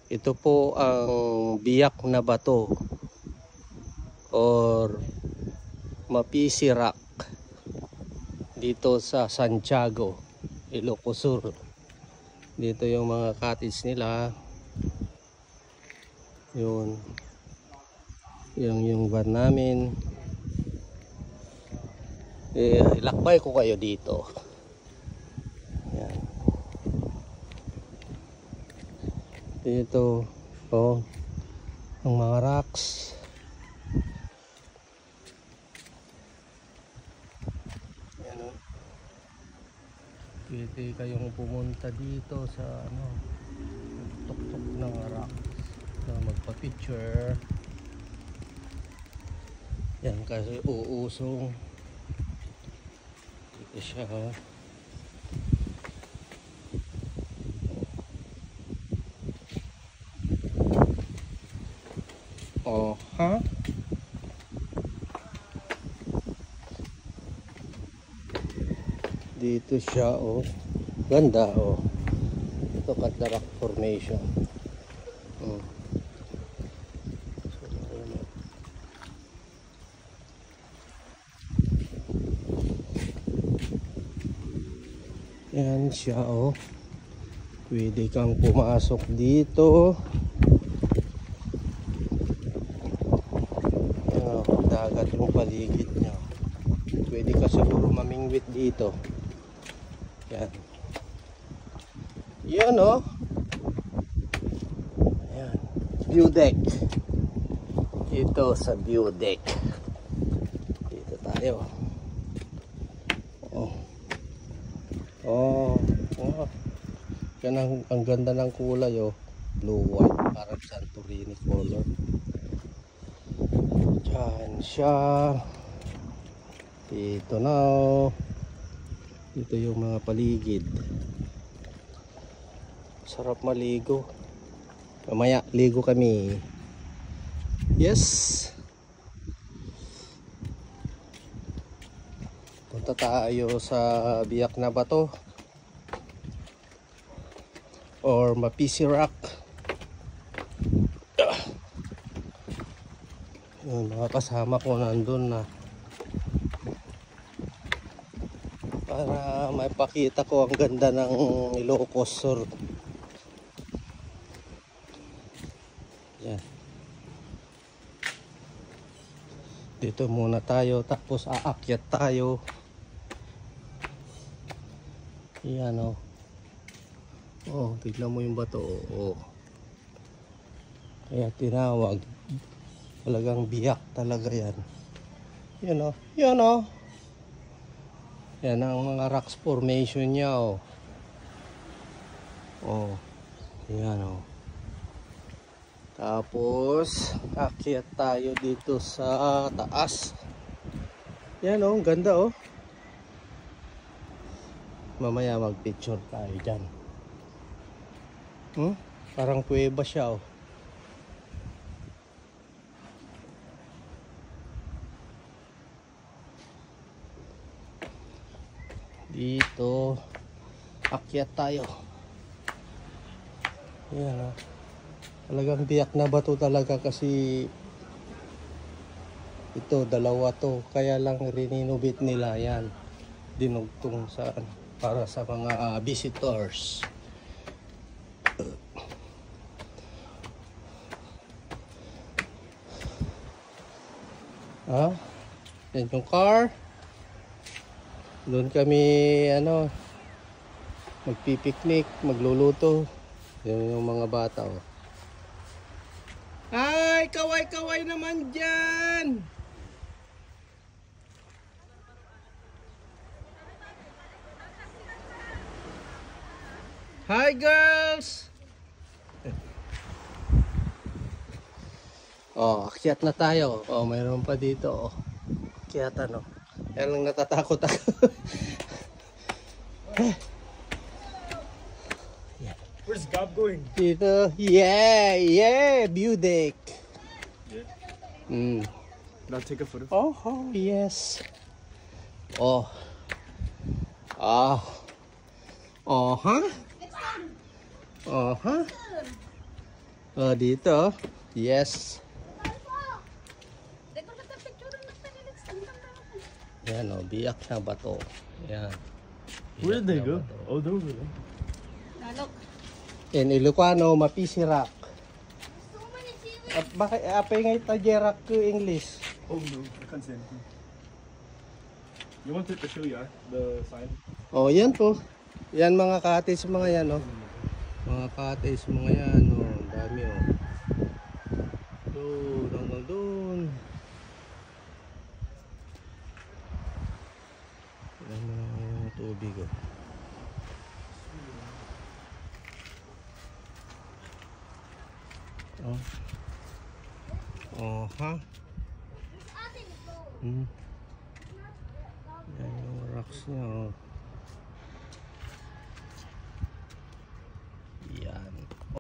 Ito po ang biyak na bato or Mapisi Rock dito sa Santiago, Ilocos Sur. Dito yung mga cottage nila. Yun. Yung van namin. Ilakbay ko kayo dito. Yan. Dito, oh, ang mga rocks. Yan, oh. Pwede kayong pumunta dito sa tuktok ng rocks na magpa-picture. Yan kasi uusong. Dito siya, oh. Oh, ha? Dito siya, oh. Ganda, oh. Ito Cataract Formation. Oh. Yan siya, oh. Pwede kang pumasok dito. Dagat yung paligid niya. Pwede ka siguro mamingwit dito. Yan. Yan, oh. Yan. View deck. Ito sa view deck. Dito tayo. Oh. Oh. Oh. Yan ang ganda ng kulay, oh. Blue white. Parang Santorini color. Yan siya. Dito na, oh. Dito yung mga paligid. Sarap maligo. Mamaya ligo kami. Yes. Punta tayo sa biyak na bato or Mapisi Rock. Yung mga kasama ko nandun na para maipakita ko ang ganda ng Ilocos Sur. Yan. Dito muna tayo tapos aakyat tayo. Yan, oh. Oh, tignan mo yung bato, oh. Kaya tinawag. Talagang biyak talaga yan. Yan, oh. Yan, oh. Yan ang mga rocks formation niya, oh. Oh. Yan, oh. Tapos akyat tayo dito sa taas. Yan, oh, ganda, oh. Mamaya mag-picture tayo dyan. Parang kuweba siya, oh. Dito akyat tayo. Yan, oh. Talagang biyak na bato talaga kasi ito dalawa to, kaya lang rininobate nila. Yan, dinugtong sa para sa mga visitors. Yan yung car. Doon kami magpipiknik, magluluto. Yan yung mga bata, oh. Ay, kaway-kaway naman dyan. Hi, girls. Oh, akyat na tayo. Oh, mayroon pa dito, oh. Akyatan, oh. Kaya lang natatakot ako. Where's Gob going? Dito, yeah, view deck. Yeah. Now take a photo. Oh, yes. Oh. Oh. Oh, huh? Oh, huh? Oh, dito. Yes. Yan oh, biyak na bato. Yan. Where did they Biyak na go? bato. Oh, they're over there. In Ilocano, mapisirak. At bakit apay ngay tajerak ko English? Oh no, I can't say anything. You wanted to show you the sign? Oh, yan po. Yan mga cottage mga yan, oh. Mga cottage mga yan, oh. Ang dami, oh. Doon, hanggang doon. Yan mga tubig, oh. Oh. Oh, ha? Hmm. Yan yung rocks niya, oh.